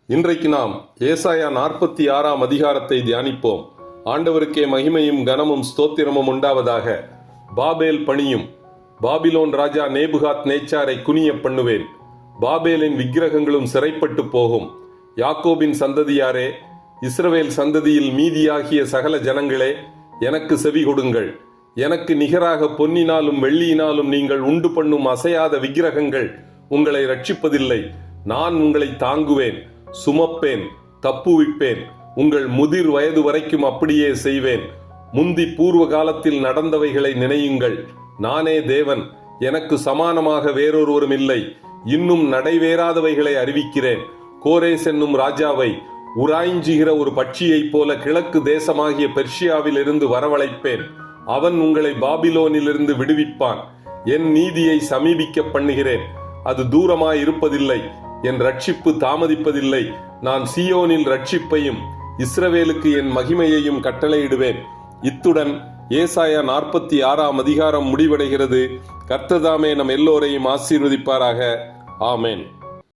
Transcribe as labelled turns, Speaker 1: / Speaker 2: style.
Speaker 1: இன்றைக்கு நாம் ஏசாயா 46ஆம் அதிகாரத்தை தியானிப்போம். ஆண்டவருக்கே மகிமையும் கனமும் ஸ்தோத்திரமும் உண்டாவதாக. பாபேல் பணியும். பாபிலோன் ராஜா நேபுகாத் நேச்சாரை குனிய பண்ணுவேன். பாபேலின் விக்கிரகங்களும் சிறைப்பட்டு போகும். யாக்கோபின் சந்ததியாரே, இஸ்ரவேல் சந்ததியில் மீதியாகிய சகல ஜனங்களே, எனக்கு செவி கொடுங்கள். எனக்கு நிகராக பொன்னினாலும் வெள்ளியினாலும் நீங்கள் உண்டு பண்ணும் அசையாத விக்கிரகங்கள் உங்களை ரட்சிப்பதில்லை. நான் உங்களை தாங்குவேன், சுமப்பேன், தப்புவிப்பேன். உங்கள் முதிர் வயது வரைக்கும் அப்படியே செய்வேன். முந்தி பூர்வ காலத்தில் நடந்தவைகளை நினையுங்கள். நானே தேவன், எனக்கு சமானமாக வேறொருவரும் இல்லை. இன்னும் நடைபெறாதவைகளை அறிவிக்கிறேன். கோரேஸ் என்னும் ராஜாவை உராய்ஞ்சுகிற ஒரு பட்சியைப் போல கிழக்கு தேசமாகிய பெர்ஷியாவில் இருந்து வரவழைப்பேன். அவன் உங்களை பாபிலோனிலிருந்து விடுவிப்பான். என் நீதியை சமீபிக்க பண்ணுகிறேன், அது தூரமாயிருப்பதில்லை. என் ரட்சிப்பு தாமதிப்பதில்லை. நான் சீயோனில் ரட்சிப்பையும் இஸ்ரவேலுக்கு என் மகிமையையும் கட்டளையிடுவேன். இத்துடன் ஏசாயா 46ஆம் அதிகாரம் முடிவடைகிறது. கர்த்தர் தாமே நம் எல்லோரையும் ஆசீர்வதிப்பாராக. ஆமென்.